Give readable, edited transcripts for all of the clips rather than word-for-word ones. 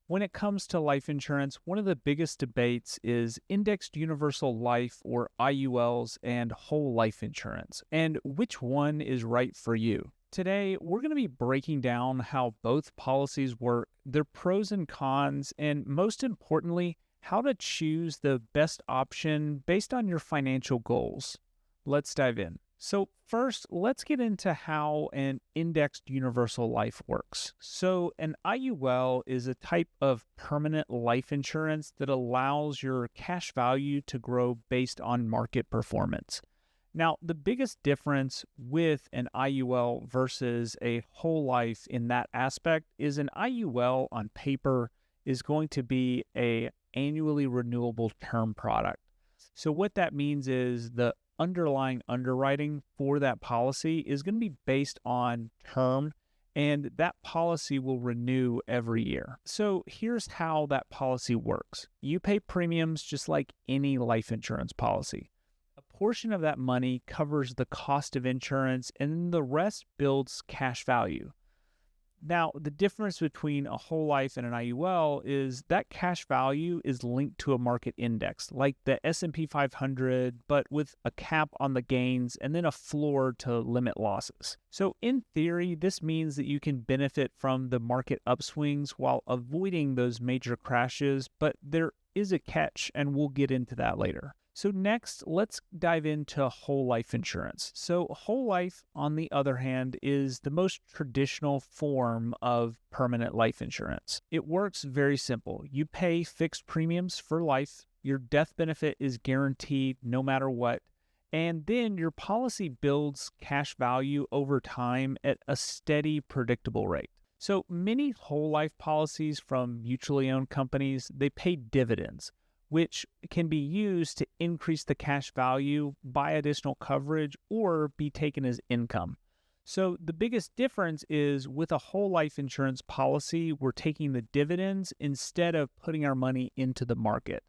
When it comes to life insurance, one of the biggest debates is indexed universal life or IULs and whole life insurance, and which one is right for you. Today, we're going to be breaking down how both policies work, their pros and cons, and most importantly, how to choose the best option based on your financial goals. Let's dive in. So, first, let's get into how an indexed universal life works. So, an IUL is a type of permanent life insurance that allows your cash value to grow based on market performance. Now, the biggest difference with an IUL versus a whole life in that aspect is an IUL on paper is going to be a annually renewable term product. So what that means is the underlying underwriting for that policy is going to be based on term, and that policy will renew every year. So here's how that policy works. You pay premiums just like any life insurance policy. A portion of that money covers the cost of insurance, and then the rest builds cash value. Now, the difference between a whole life and an IUL is that cash value is linked to a market index, like the S&P 500, but with a cap on the gains and then a floor to limit losses. So in theory, this means that you can benefit from the market upswings while avoiding those major crashes, but there is a catch, and we'll get into that later. So next, let's dive into whole life insurance. So whole life, on the other hand, is the most traditional form of permanent life insurance. It works very simple. You pay fixed premiums for life. Your death benefit is guaranteed no matter what. And then your policy builds cash value over time at a steady, predictable rate. So many whole life policies from mutually owned companies, they pay dividends, which can be used to increase the cash value, buy additional coverage, or be taken as income. So the biggest difference is with a whole life insurance policy, we're taking the dividends instead of putting our money into the market.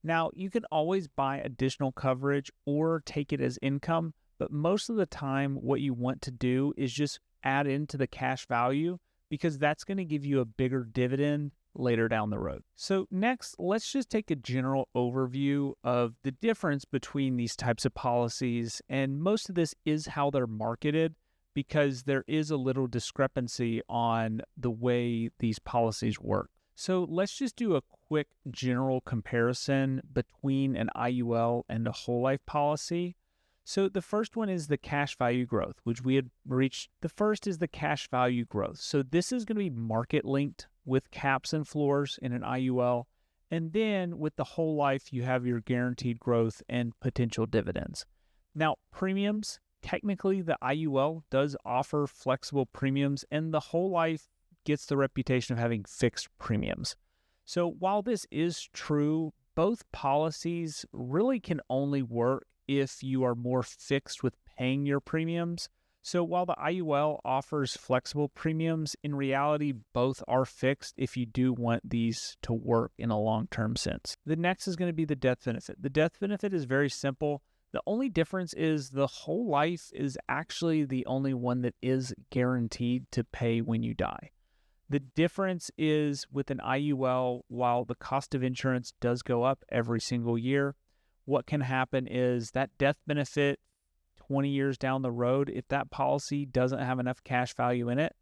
Now, you can always buy additional coverage or take it as income, but most of the time, what you want to do is just add into the cash value because that's going to give you a bigger dividend later down the road. So next, let's just take a general overview of the difference between these types of policies, and most of this is how they're marketed because there is a little discrepancy on the way these policies work. So let's just do a quick general comparison between an IUL and a whole life policy. So the first one is the cash value growth, which we had reached. The first is the cash value growth. So this is going to be market linked with caps and floors in an IUL. And then with the whole life, you have your guaranteed growth and potential dividends. Now, premiums, technically the IUL does offer flexible premiums, and the whole life gets the reputation of having fixed premiums. So while this is true, both policies really can only work if you are more fixed with paying your premiums. So while the IUL offers flexible premiums, in reality, both are fixed if you do want these to work in a long-term sense. The next is going to be the death benefit. The death benefit is very simple. The only difference is the whole life is actually the only one that is guaranteed to pay when you die. The difference is with an IUL, while the cost of insurance does go up every single year, what can happen is that death benefit 20 years down the road, if that policy doesn't have enough cash value in it,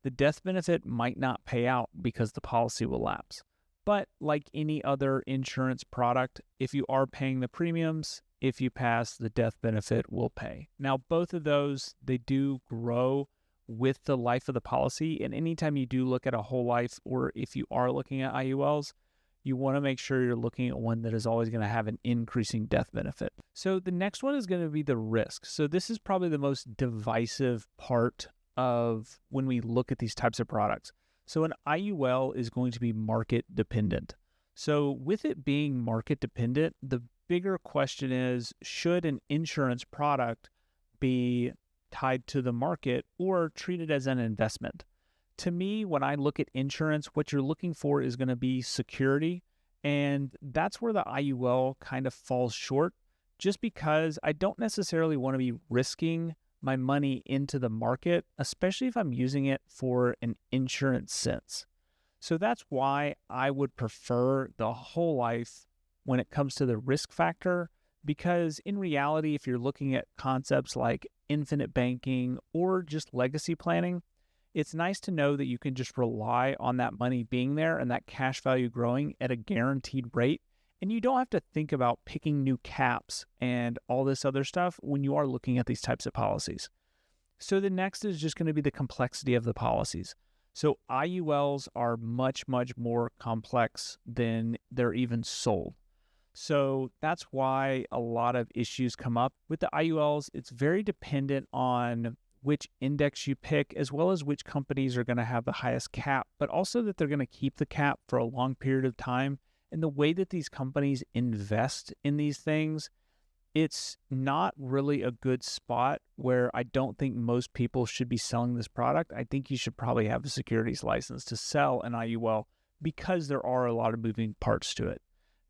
the death benefit might not pay out because the policy will lapse. But like any other insurance product, if you are paying the premiums, if you pass, the death benefit will pay. Now, both of those, they do grow with the life of the policy. And anytime you do look at a whole life, or if you are looking at IULs, you want to make sure you're looking at one that is always going to have an increasing death benefit. So the next one is going to be the risk. So this is probably the most divisive part of when we look at these types of products. So an IUL is going to be market dependent. So with it being market dependent, the bigger question is, should an insurance product be tied to the market or treated as an investment? To me, when I look at insurance, what you're looking for is going to be security. And that's where the IUL kind of falls short, just because I don't necessarily want to be risking my money into the market, especially if I'm using it for an insurance sense. So that's why I would prefer the whole life when it comes to the risk factor, because in reality, if you're looking at concepts like infinite banking or just legacy planning, it's nice to know that you can just rely on that money being there and that cash value growing at a guaranteed rate. And you don't have to think about picking new caps and all this other stuff when you are looking at these types of policies. So the next is just going to be the complexity of the policies. So IULs are much, much more complex than they're even sold. So that's why a lot of issues come up with the IULs. It's very dependent on which index you pick, as well as which companies are going to have the highest cap, but also that they're going to keep the cap for a long period of time. And the way that these companies invest in these things, it's not really a good spot where I don't think most people should be selling this product. I think you should probably have a securities license to sell an IUL because there are a lot of moving parts to it.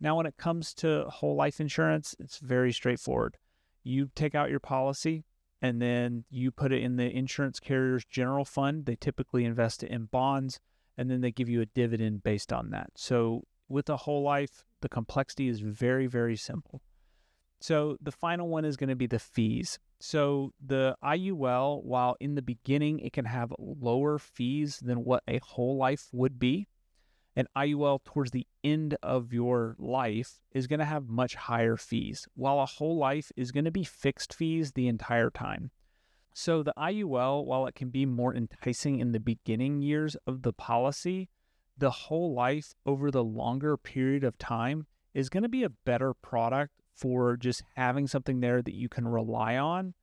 Now, when it comes to whole life insurance, it's very straightforward. You take out your policy and then you put it in the insurance carrier's general fund. They typically invest it in bonds, and then they give you a dividend based on that. So with a whole life, the complexity is very, very simple. So the final one is going to be the fees. So the IUL, while in the beginning it can have lower fees than what a whole life would be, an IUL towards the end of your life is going to have much higher fees, while a whole life is going to be fixed fees the entire time. So the IUL, while it can be more enticing in the beginning years of the policy, the whole life over the longer period of time is going to be a better product for just having something there that you can rely on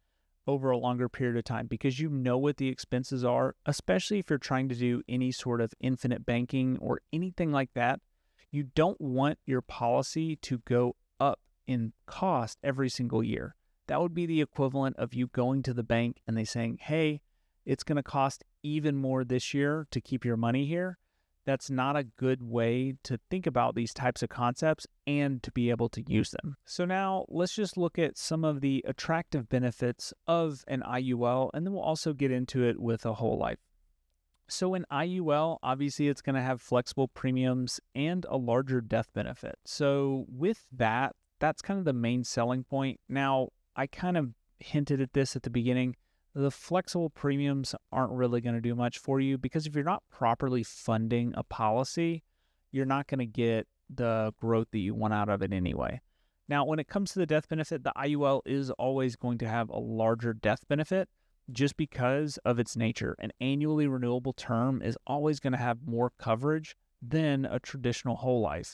over a longer period of time, because you know what the expenses are, especially if you're trying to do any sort of infinite banking or anything like that. You don't want your policy to go up in cost every single year. That would be the equivalent of you going to the bank and they saying, hey, it's going to cost even more this year to keep your money here. That's not a good way to think about these types of concepts and to be able to use them. So now let's just look at some of the attractive benefits of an IUL, and then we'll also get into it with a whole life. So an IUL, obviously it's going to have flexible premiums and a larger death benefit. So with that, that's kind of the main selling point. Now, I kind of hinted at this at the beginning. The flexible premiums aren't really going to do much for you, because if you're not properly funding a policy, you're not going to get the growth that you want out of it anyway. Now, when it comes to the death benefit, the IUL is always going to have a larger death benefit just because of its nature. An annually renewable term is always going to have more coverage than a traditional whole life.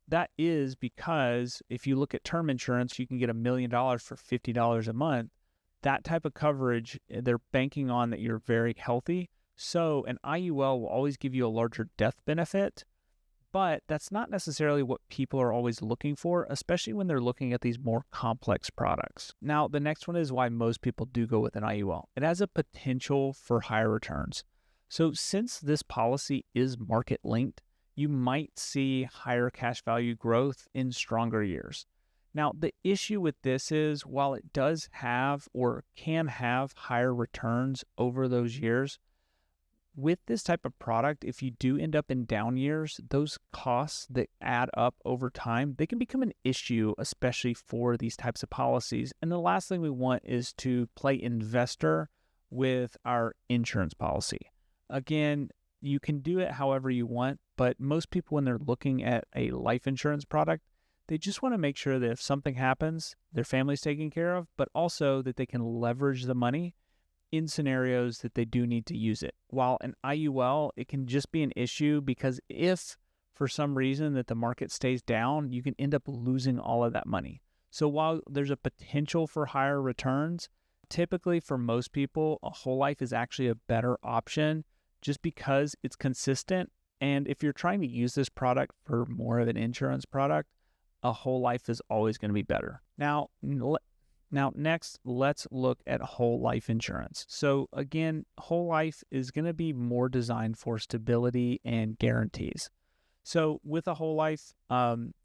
That is because if you look at term insurance, you can get $1 million for $50 a month. That type of coverage, they're banking on that you're very healthy. So an IUL will always give you a larger death benefit, but that's not necessarily what people are always looking for, especially when they're looking at these more complex products. Now, the next one is why most people do go with an IUL. It has a potential for higher returns. So since this policy is market linked, you might see higher cash value growth in stronger years. Now, the issue with this is while it does have or can have higher returns over those years, with this type of product, if you do end up in down years, those costs that add up over time, they can become an issue, especially for these types of policies. And the last thing we want is to play investor with our insurance policy. Again, you can do it however you want, but most people, when they're looking at a life insurance product, they just want to make sure that if something happens, their family's taken care of, but also that they can leverage the money in scenarios that they do need to use it. While an IUL, it can just be an issue because if for some reason that the market stays down, you can end up losing all of that money. So while there's a potential for higher returns, typically for most people, a whole life is actually a better option just because it's consistent. And if you're trying to use this product for more of an insurance product, a whole life is always going to be better. Now, next, let's look at whole life insurance. So again, whole life is going to be more designed for stability and guarantees. So with a whole life,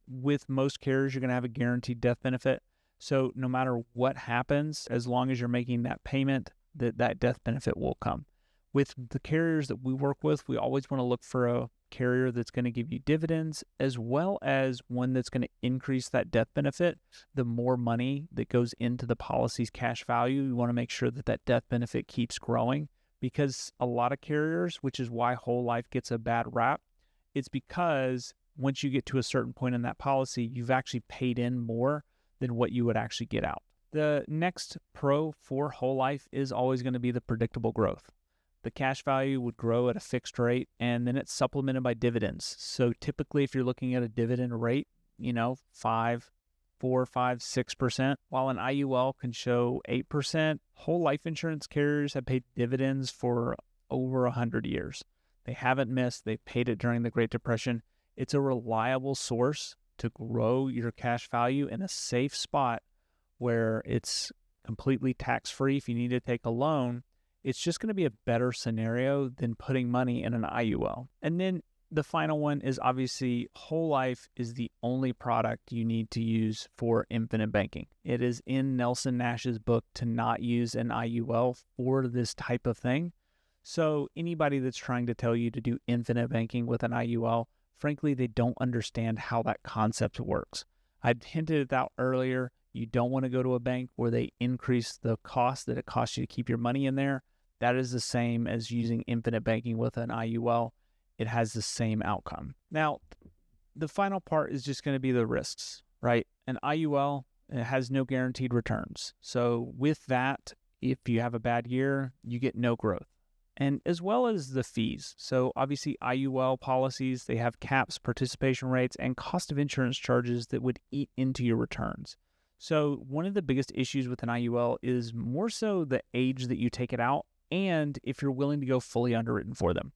with most carriers, you're going to have a guaranteed death benefit. So no matter what happens, as long as you're making that payment, that death benefit will come. With the carriers that we work with, we always want to look for a carrier that's going to give you dividends as well as one that's going to increase that death benefit. The more money that goes into the policy's cash value, you want to make sure that that death benefit keeps growing, because a lot of carriers, which is why whole life gets a bad rap, it's because once you get to a certain point in that policy, you've actually paid in more than what you would actually get out. The next pro for whole life is always going to be the predictable growth. The cash value would grow at a fixed rate, and then it's supplemented by dividends. So typically, if you're looking at a dividend rate, 5, 4, 5, 6%, while an IUL can show 8%, whole life insurance carriers have paid dividends for over 100 years. They haven't missed. They paid it during the Great Depression. It's a reliable source to grow your cash value in a safe spot where it's completely tax-free. If you need to take a loan, it's just going to be a better scenario than putting money in an IUL. And then the final one is obviously whole life is the only product you need to use for infinite banking. It is in Nelson Nash's book to not use an IUL for this type of thing. So anybody that's trying to tell you to do infinite banking with an IUL, frankly, they don't understand how that concept works. I hinted at that earlier. You don't want to go to a bank where they increase the cost that it costs you to keep your money in there. That is the same as using infinite banking with an IUL. It has the same outcome. Now, the final part is just going to be the risks, right? An IUL, it has no guaranteed returns. So with that, if you have a bad year, you get no growth. And as well as the fees. So obviously IUL policies, they have caps, participation rates, and cost of insurance charges that would eat into your returns. So one of the biggest issues with an IUL is more so the age that you take it out and if you're willing to go fully underwritten for them.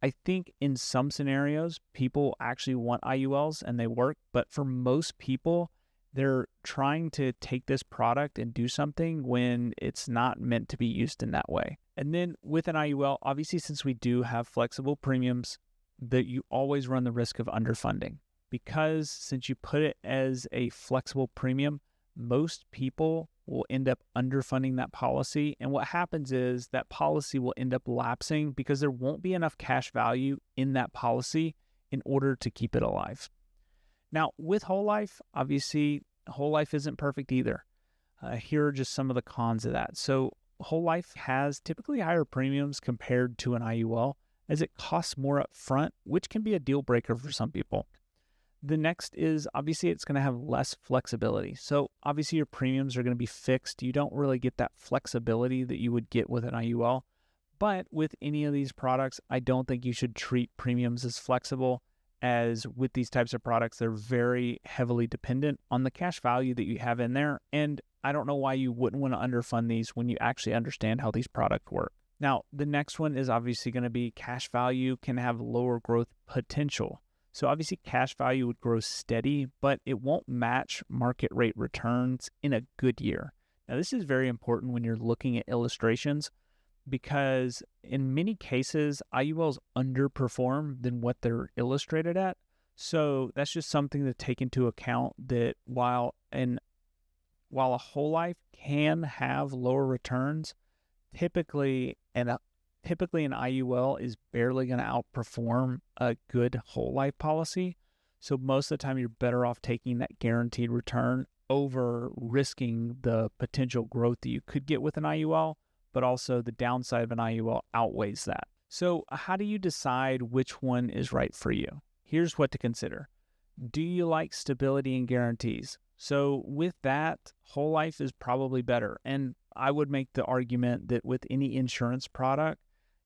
I think in some scenarios, people actually want IULs and they work, but for most people, they're trying to take this product and do something when it's not meant to be used in that way. And then with an IUL, obviously, since we do have flexible premiums, that you always run the risk of underfunding, because since you put it as a flexible premium, most people will end up underfunding that policy. And what happens is that policy will end up lapsing because there won't be enough cash value in that policy in order to keep it alive. Now, with whole life, obviously, whole life isn't perfect either. Here are just some of the cons of that. So whole life has typically higher premiums compared to an IUL, as it costs more up front, which can be a deal breaker for some people. The next is obviously it's going to have less flexibility. So obviously your premiums are going to be fixed. You don't really get that flexibility that you would get with an IUL. But with any of these products, I don't think you should treat premiums as flexible, as with these types of products, they're very heavily dependent on the cash value that you have in there. And I don't know why you wouldn't want to underfund these when you actually understand how these products work. Now, the next one is obviously going to be cash value can have lower growth potential. So obviously cash value would grow steady, but it won't match market rate returns in a good year. Now, this is very important when you're looking at illustrations, because in many cases, IULs underperform than what they're illustrated at. So that's just something to take into account, that while a whole life can have lower returns, typically an IUL is barely going to outperform a good whole life policy. So most of the time, you're better off taking that guaranteed return over risking the potential growth that you could get with an IUL, but also the downside of an IUL outweighs that. So how do you decide which one is right for you? Here's what to consider. Do you like stability and guarantees? So with that, whole life is probably better. And I would make the argument that with any insurance product,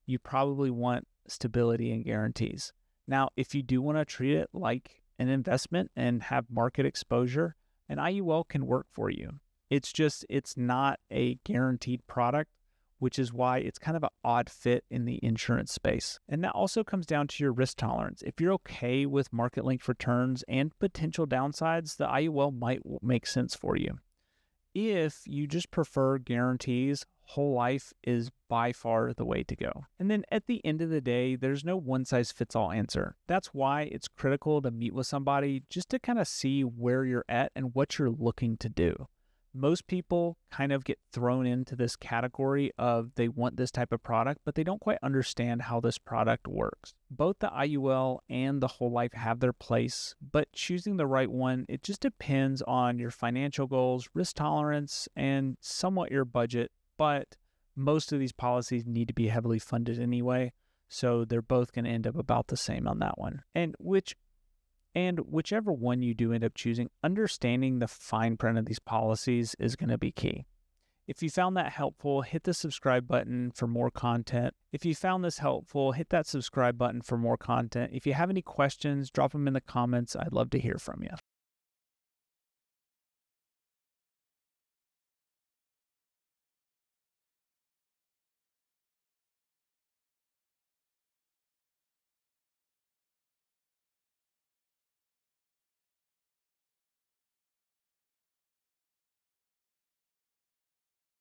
you probably want stability and guarantees. Now, if you do want to treat it like an investment and have market exposure, an IUL can work for you. It's not a guaranteed product, which is why it's kind of an odd fit in the insurance space. And that also comes down to your risk tolerance. If you're okay with market-linked returns and potential downsides, the IUL might make sense for you. If you just prefer guarantees, whole life is by far the way to go. And then at the end of the day, there's no one-size-fits-all answer. That's why it's critical to meet with somebody just to kind of see where you're at and what you're looking to do. Most people kind of get thrown into this category of they want this type of product, but they don't quite understand how this product works. Both the IUL and the whole life have their place, but choosing the right one, it just depends on your financial goals, risk tolerance, and somewhat your budget. But most of these policies need to be heavily funded anyway, so they're both going to end up about the same on that one. And whichever one you do end up choosing, understanding the fine print of these policies is going to be key. If you found that helpful, hit the subscribe button for more content. If you found this helpful, hit that subscribe button for more content. If you have any questions, drop them in the comments. I'd love to hear from you.